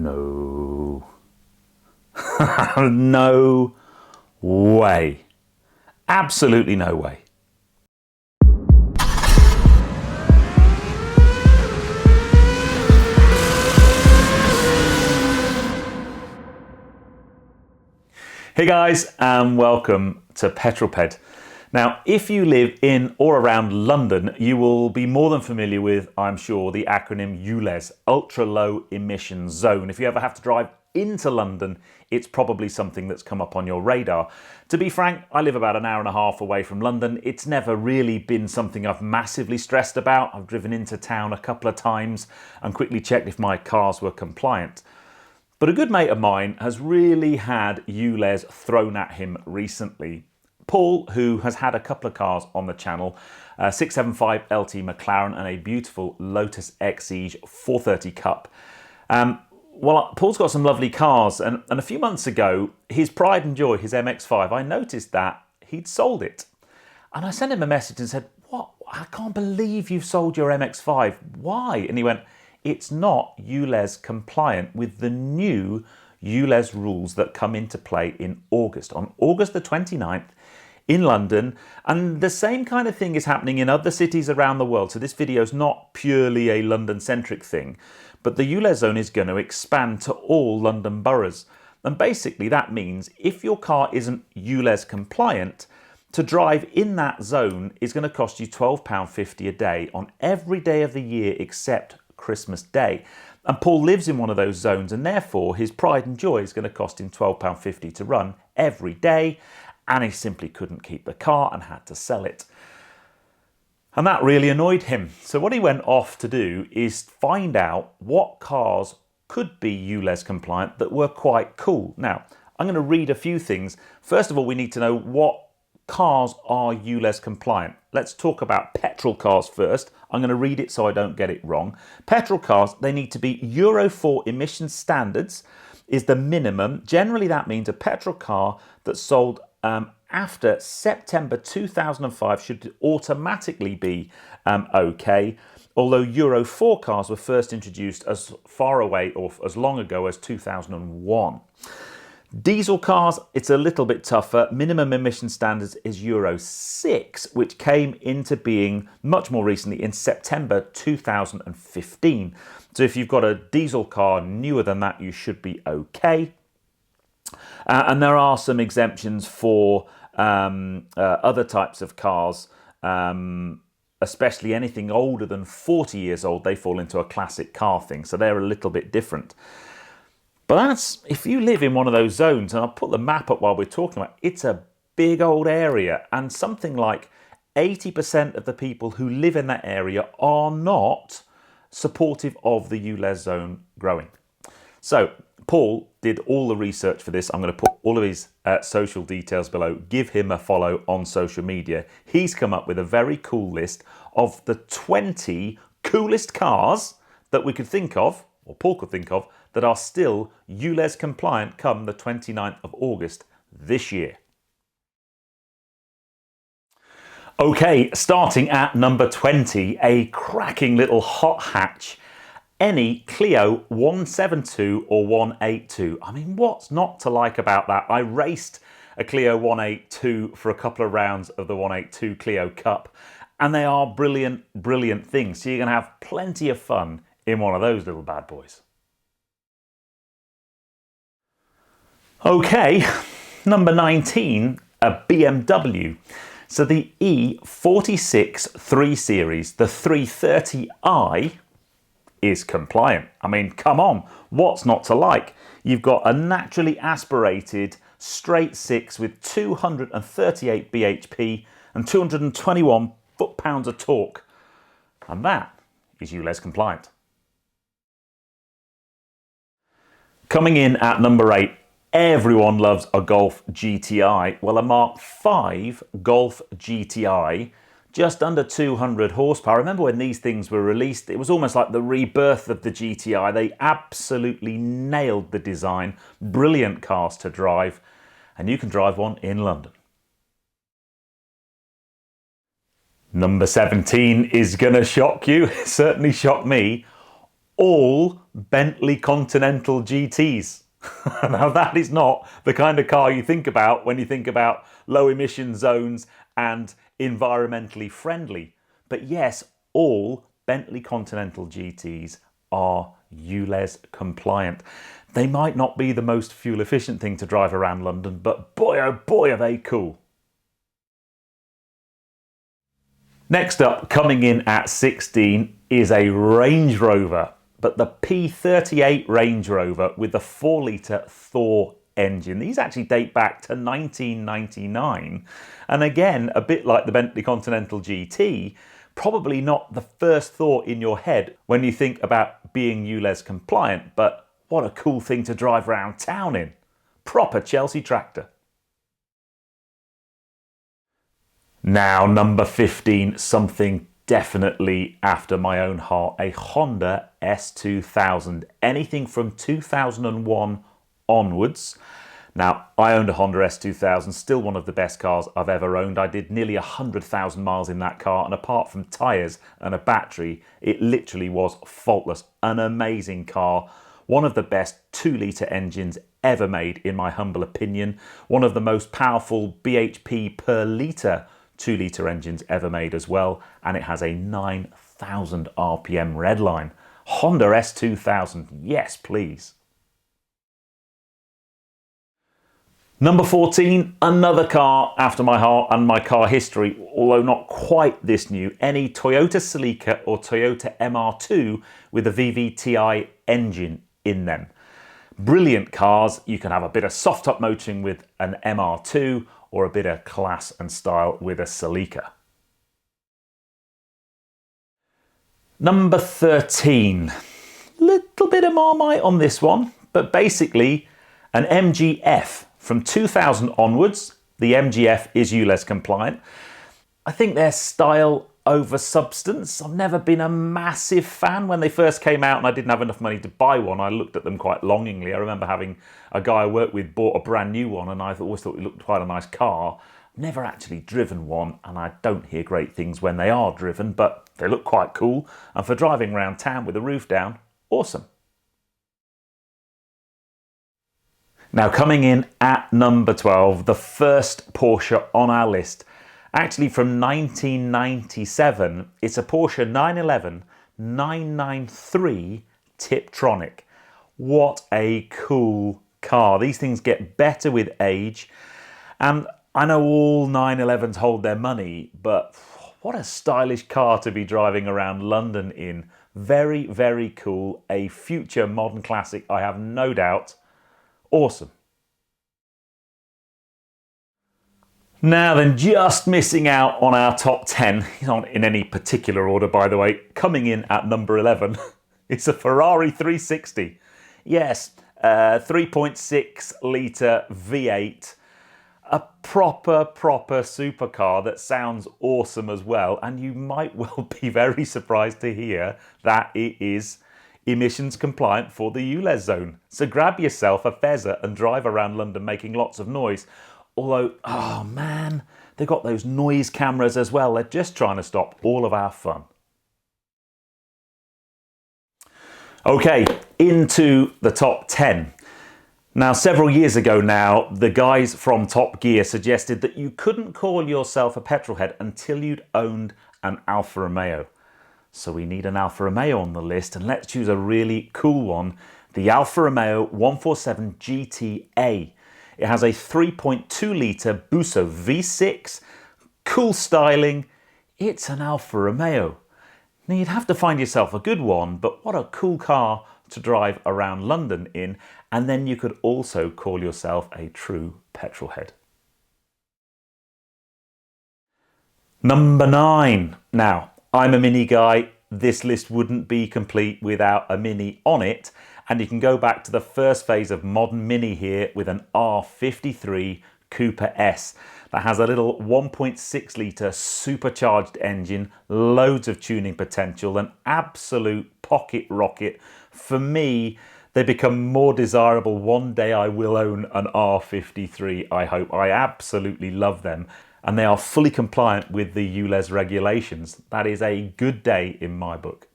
No. No way. Absolutely no way. Hey guys, and welcome to Petrol Ped. Now, if you live in or around London, you will be more than familiar with, I'm sure, the acronym ULEZ, Ultra Low Emission Zone. If you ever have to drive into London, it's probably something that's come up on your radar. To be frank, I live about an hour and a half away from London. It's never really been something I've massively stressed about. I've driven into town a couple of times and quickly checked if my cars were compliant. But a good mate of mine has really had ULEZ thrown at him recently. Paul, who has had a couple of cars on the channel, 675 LT McLaren and a beautiful Lotus Exige 430 Cup. Well, Paul's got some lovely cars, and a few months ago, his pride and joy, his MX-5, I noticed that he'd sold it. And I sent him a message and said, "What? I can't believe you've sold your MX-5. Why?" And he went, "It's not ULEZ compliant with the new ULEZ rules that come into play in August. On August the 29th in London, and the same kind of thing is happening in other cities around the world. So this video is not purely a London-centric thing, but the ULEZ zone is going to expand to all London boroughs. And basically that means if your car isn't ULEZ compliant, to drive in that zone is going to cost you £12.50 a day on every day of the year except Christmas Day. And Paul lives in one of those zones, and therefore his pride and joy is going to cost him £12.50 to run every day, and he simply couldn't keep the car and had to sell it. And that really annoyed him. So what he went off to do is find out what cars could be ULEZ compliant that were quite cool. Now, I'm going to read a few things. First of all, we need to know what cars are ULEZ compliant. Let's talk about petrol cars first. I'm going to read it so I don't get it wrong. Petrol cars, they need to be Euro 4 emission standards is the minimum. Generally, that means a petrol car that's sold after September 2005 should automatically be okay, although Euro 4 cars were first introduced as far away or as long ago as 2001. Diesel cars, it's a little bit tougher. Minimum emission standards is Euro 6, which came into being much more recently in September 2015. So if you've got a diesel car newer than that, you should be okay. And there are some exemptions for other types of cars, especially anything older than 40 years old. They fall into a classic car thing, so they're a little bit different. But that's if you live in one of those zones, and I'll put the map up while we're talking about it, it's a big old area, and something like 80% of the people who live in that area are not supportive of the ULEZ zone growing. So Paul did all the research for this. I'm going to put all of his social details below. Give him a follow on social media. He's come up with a very cool list of the 20 coolest cars that we could think of, or Paul could think of, that are still ULEZ compliant come the 29th of August this year. Okay, starting at number 20, a cracking little hot hatch. Any Clio 172 or 182. I mean, what's not to like about that? I raced a Clio 182 for a couple of rounds of the 182 Clio Cup, and they are brilliant, brilliant things. So you're going to have plenty of fun in one of those little bad boys. Okay, number 19, a BMW. So the E46 3 Series, the 330i, is compliant. I mean, come on, what's not to like? You've got a naturally aspirated straight six with 238 bhp and 221 foot-pounds of torque. And that is ULEZ compliant. Coming in at number 8, everyone loves a Golf GTI. Well, a Mark V Golf GTI, just under 200 horsepower. I remember when these things were released, it was almost like the rebirth of the GTI. They absolutely nailed the design. Brilliant cars to drive, and you can drive one in London. Number 17 is going to shock you. It certainly shocked me. all Bentley Continental GTs. Now that is not the kind of car you think about when you think about low emission zones and environmentally friendly. But yes, all Bentley Continental GTs are ULEZ compliant. They might not be the most fuel efficient thing to drive around London, but boy oh boy are they cool. Next up, coming in at 16, is a Range Rover, but the P38 Range Rover with the 4-litre Thor engine. These actually date back to 1999, and again, a bit like the Bentley Continental GT, probably not the first thought in your head when you think about being ULEZ compliant, but what a cool thing to drive around town in. Proper Chelsea tractor. Now, number 15, something definitely after my own heart, a Honda S2000, anything from 2001 onwards. Now, I owned a Honda S2000, still one of the best cars I've ever owned. I did nearly 100,000 miles in that car, and apart from tyres and a battery, it literally was faultless. An amazing car, one of the best 2-litre engines ever made, in my humble opinion. One of the most powerful bhp per litre 2-litre engines ever made as well, and it has a 9,000 RPM redline. Honda S2000, yes please. Number 14, another car after my heart and my car history, although not quite this new, any Toyota Celica or Toyota MR2 with a VVTi engine in them. Brilliant cars. You can have a bit of soft top motoring with an MR2 or a bit of class and style with a Celica. Number 13, little bit of Marmite on this one, but basically an MGF. From 2000 onwards, the MGF is ULEZ compliant. I think their style over substance. I've never been a massive fan. When they first came out and I didn't have enough money to buy one, I looked at them quite longingly. I remember having a guy I worked with bought a brand new one, and I always thought it looked quite a nice car. Never actually driven one, and I don't hear great things when they are driven, but they look quite cool. And for driving around town with the roof down, awesome. Now, coming in at number 12, the first Porsche on our list, actually from 1997, it's a Porsche 911 993 Tiptronic. What a cool car. These things get better with age, and I know all 911s hold their money, but what a stylish car to be driving around London in. Very, very cool. A future modern classic, I have no doubt. Awesome. Now then, just missing out on our top 10, not in any particular order by the way, coming in at number 11, it's a Ferrari 360. Yes, 3.6 litre V8, a proper supercar that sounds awesome as well, and you might well be very surprised to hear that it is emissions compliant for the ULEZ zone. So grab yourself a Fezzer and drive around London making lots of noise. Although, oh man, they've got those noise cameras as well. They're just trying to stop all of our fun. Okay, into the top 10. Now, several years ago now, the guys from Top Gear suggested that you couldn't call yourself a petrolhead until you'd owned an Alfa Romeo. So we need an Alfa Romeo on the list, and let's choose a really cool one, the Alfa Romeo 147 GTA. It has a 3.2 litre Busso V6, cool styling. It's an Alfa Romeo. Now you'd have to find yourself a good one, but what a cool car to drive around London in, and then you could also call yourself a true petrolhead. Number 9. Now, I'm a Mini guy. This list wouldn't be complete without a Mini on it, and you can go back to the first phase of modern Mini here with an R53 Cooper S that has a little 1.6 litre supercharged engine, loads of tuning potential, an absolute pocket rocket. For me, they become more desirable. One day I will own an R53, I hope. I absolutely love them, and they are fully compliant with the ULEZ regulations. That is a good day in my book.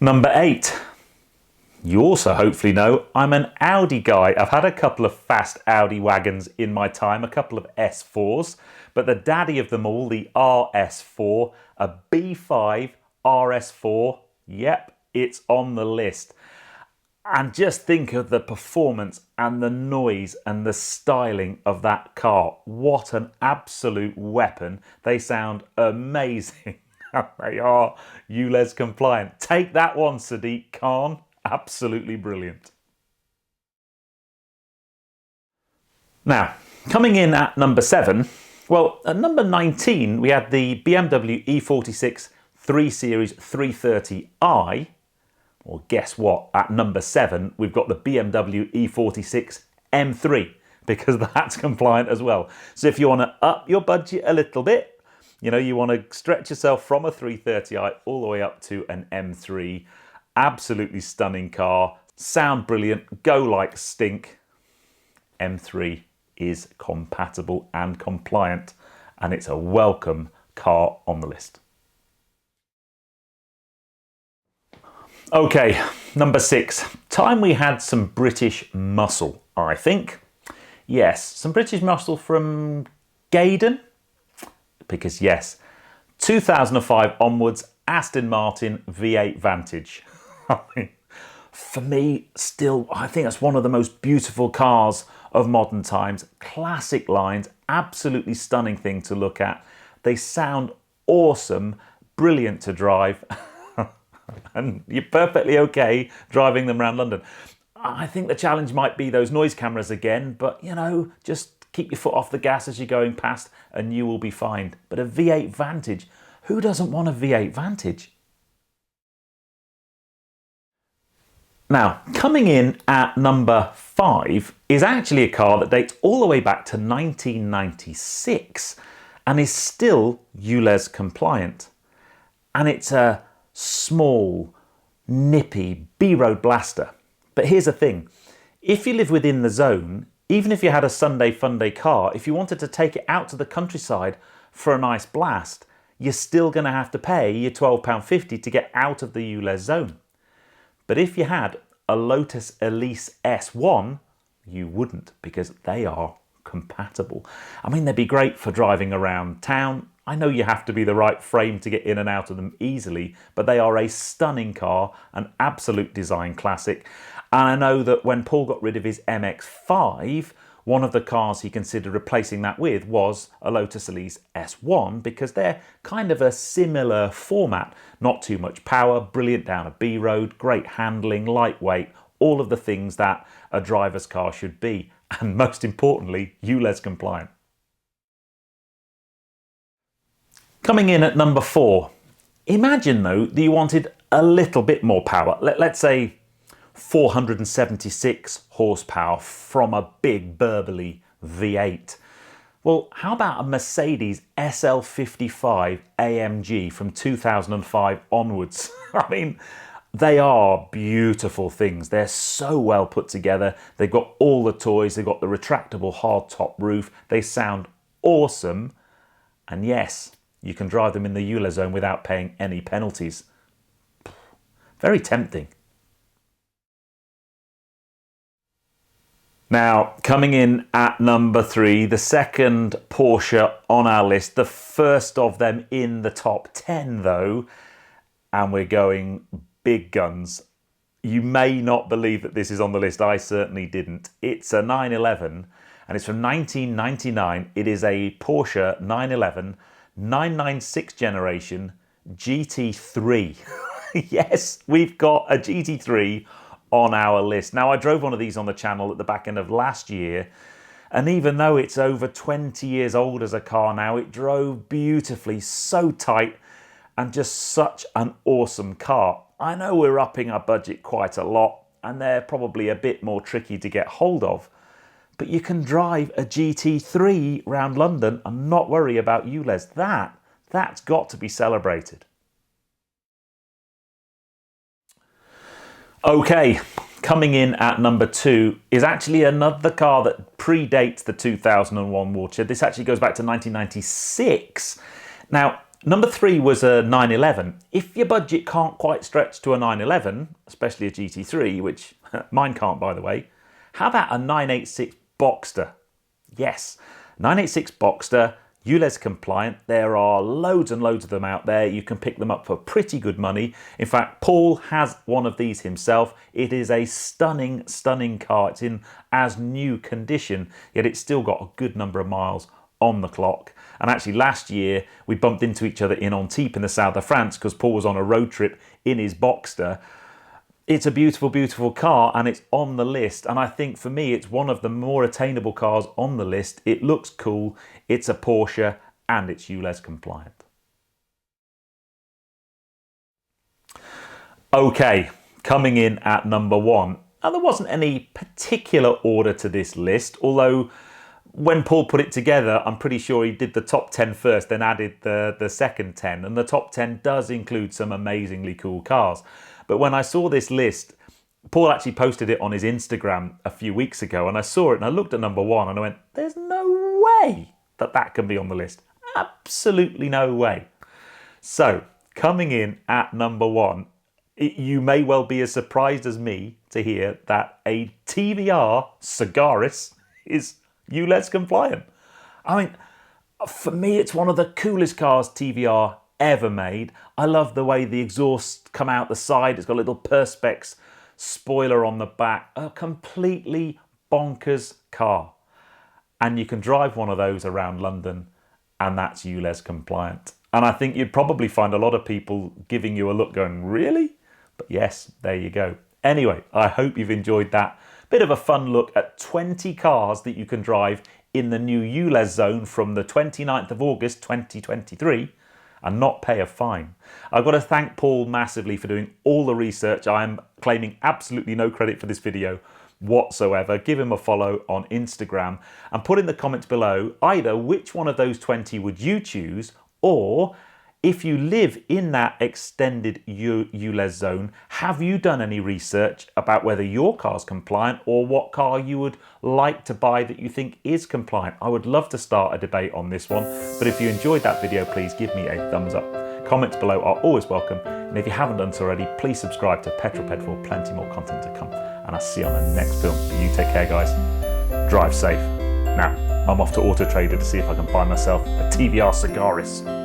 Number 8. You also hopefully know I'm an Audi guy. I've had a couple of fast Audi wagons in my time, a couple of S4s, but the daddy of them all, the RS4, a B5 RS4, yep, it's on the list. And just think of the performance and the noise and the styling of that car. What an absolute weapon. They sound amazing. They are ULEZ compliant. Take that one, Sadiq Khan. Absolutely brilliant. Now, coming in at number 7, well, at number 19, we had the BMW E46 3 Series 330i. Well, guess what? At number 7, we've got the BMW E46 M3, because that's compliant as well. So if you want to up your budget a little bit, you know, you want to stretch yourself from a 330i all the way up to an M3, absolutely stunning car, sound brilliant, go like stink. M3 is compatible and compliant, and it's a welcome car on the list. Okay, number 6. Time we had some British muscle, I think. Yes, some British muscle from Gaydon, because yes, 2005 onwards, Aston Martin V8 Vantage. I mean, for me, still, I think that's one of the most beautiful cars of modern times. Classic lines, absolutely stunning thing to look at. They sound awesome, brilliant to drive, and you're perfectly okay driving them around London. I think the challenge might be those noise cameras again, but you know, just keep your foot off the gas as you're going past and you will be fine. But a V8 Vantage, who doesn't want a V8 Vantage? Now, coming in at number 5 is actually a car that dates all the way back to 1996 and is still ULEZ compliant. And it's a small, nippy B-road blaster. But here's the thing, if you live within the zone, even if you had a Sunday Funday car, if you wanted to take it out to the countryside for a nice blast, you're still going to have to pay your £12.50 to get out of the ULEZ zone. But if you had a Lotus Elise S1, you wouldn't, because they are compatible. I mean, they'd be great for driving around town. I know you have to be the right frame to get in and out of them easily, but they are a stunning car, an absolute design classic. And I know that when Paul got rid of his MX-5, one of the cars he considered replacing that with was a Lotus Elise S1, because they're kind of a similar format. Not too much power, brilliant down a B road, great handling, lightweight, all of the things that a driver's car should be. And most importantly, ULEZ compliant. Coming in at number 4. Imagine though that you wanted a little bit more power. Let's say 476 horsepower from a big burbly V8. Well, how about a Mercedes SL55 AMG from 2005 onwards? I mean, they are beautiful things. They're so well put together. They've got all the toys. They've got the retractable hardtop roof. They sound awesome. And yes, you can drive them in the ULEZ zone without paying any penalties. Very tempting. Now, coming in at number 3, the second Porsche on our list, the first of them in the top 10 though, and we're going big guns. You may not believe that this is on the list, I certainly didn't. It's a 911 and it's from 1999. It is a Porsche 911 996 generation GT3. Yes, we've got a GT3 on our list. Now, I drove one of these on the channel at the back end of last year, and even though it's over 20 years old as a car now, it drove beautifully, so tight, and just such an awesome car. I know we're upping our budget quite a lot, and they're probably a bit more tricky to get hold of, but you can drive a GT3 round London and not worry about ULEZ. That's got to be celebrated. Okay, coming in at number 2 is actually another car that predates the 2001 watershed. This actually goes back to 1996. Now, Number 3 was a 911. If your budget can't quite stretch to a 911, especially a GT3, which mine can't by the way, how about a 986 Boxster? Yes, 986 Boxster, ULEZ compliant. There are loads and loads of them out there. You can pick them up for pretty good money. In fact, Paul has one of these himself. It is a stunning, stunning car. It's in as new condition, yet it's still got a good number of miles on the clock. And actually last year we bumped into each other in Antibes in the south of France because Paul was on a road trip in his Boxster. It's a beautiful, beautiful car and it's on the list. And I think for me, it's one of the more attainable cars on the list. It looks cool, it's a Porsche and it's ULEZ compliant. Okay, coming in at number 1. Now there wasn't any particular order to this list, although when Paul put it together, I'm pretty sure he did the top 10 first, then added the second 10. And the top 10 does include some amazingly cool cars. But when I saw this list, Paul actually posted it on his Instagram a few weeks ago, and I saw it and I looked at number 1 and I went, there's no way that that can be on the list. Absolutely no way. So coming in at number 1, you may well be as surprised as me to hear that a TVR Cigaris is ULEZ compliant. I mean, for me, it's one of the coolest cars TVR ever made. I love the way the exhausts come out the side. It's got a little Perspex spoiler on the back. A completely bonkers car. And you can drive one of those around London and that's ULEZ compliant. And I think you'd probably find a lot of people giving you a look going, really? But yes, there you go. Anyway, I hope you've enjoyed that. Bit of a fun look at 20 cars that you can drive in the new ULEZ zone from the 29th of August 2023 and not pay a fine. I've got to thank Paul massively for doing all the research. I am claiming absolutely no credit for this video whatsoever. Give him a follow on Instagram and put in the comments below either which one of those 20 would you choose, or if you live in that extended ULEZ zone, have you done any research about whether your car's compliant or what car you would like to buy that you think is compliant? I would love to start a debate on this one, but if you enjoyed that video, please give me a thumbs up. Comments below are always welcome, and if you haven't done so already, please subscribe to Petrol Ped for plenty more content to come, and I'll see you on the next film. You take care, guys. Drive safe. Now, I'm off to Auto Trader to see if I can buy myself a TVR Cigaris.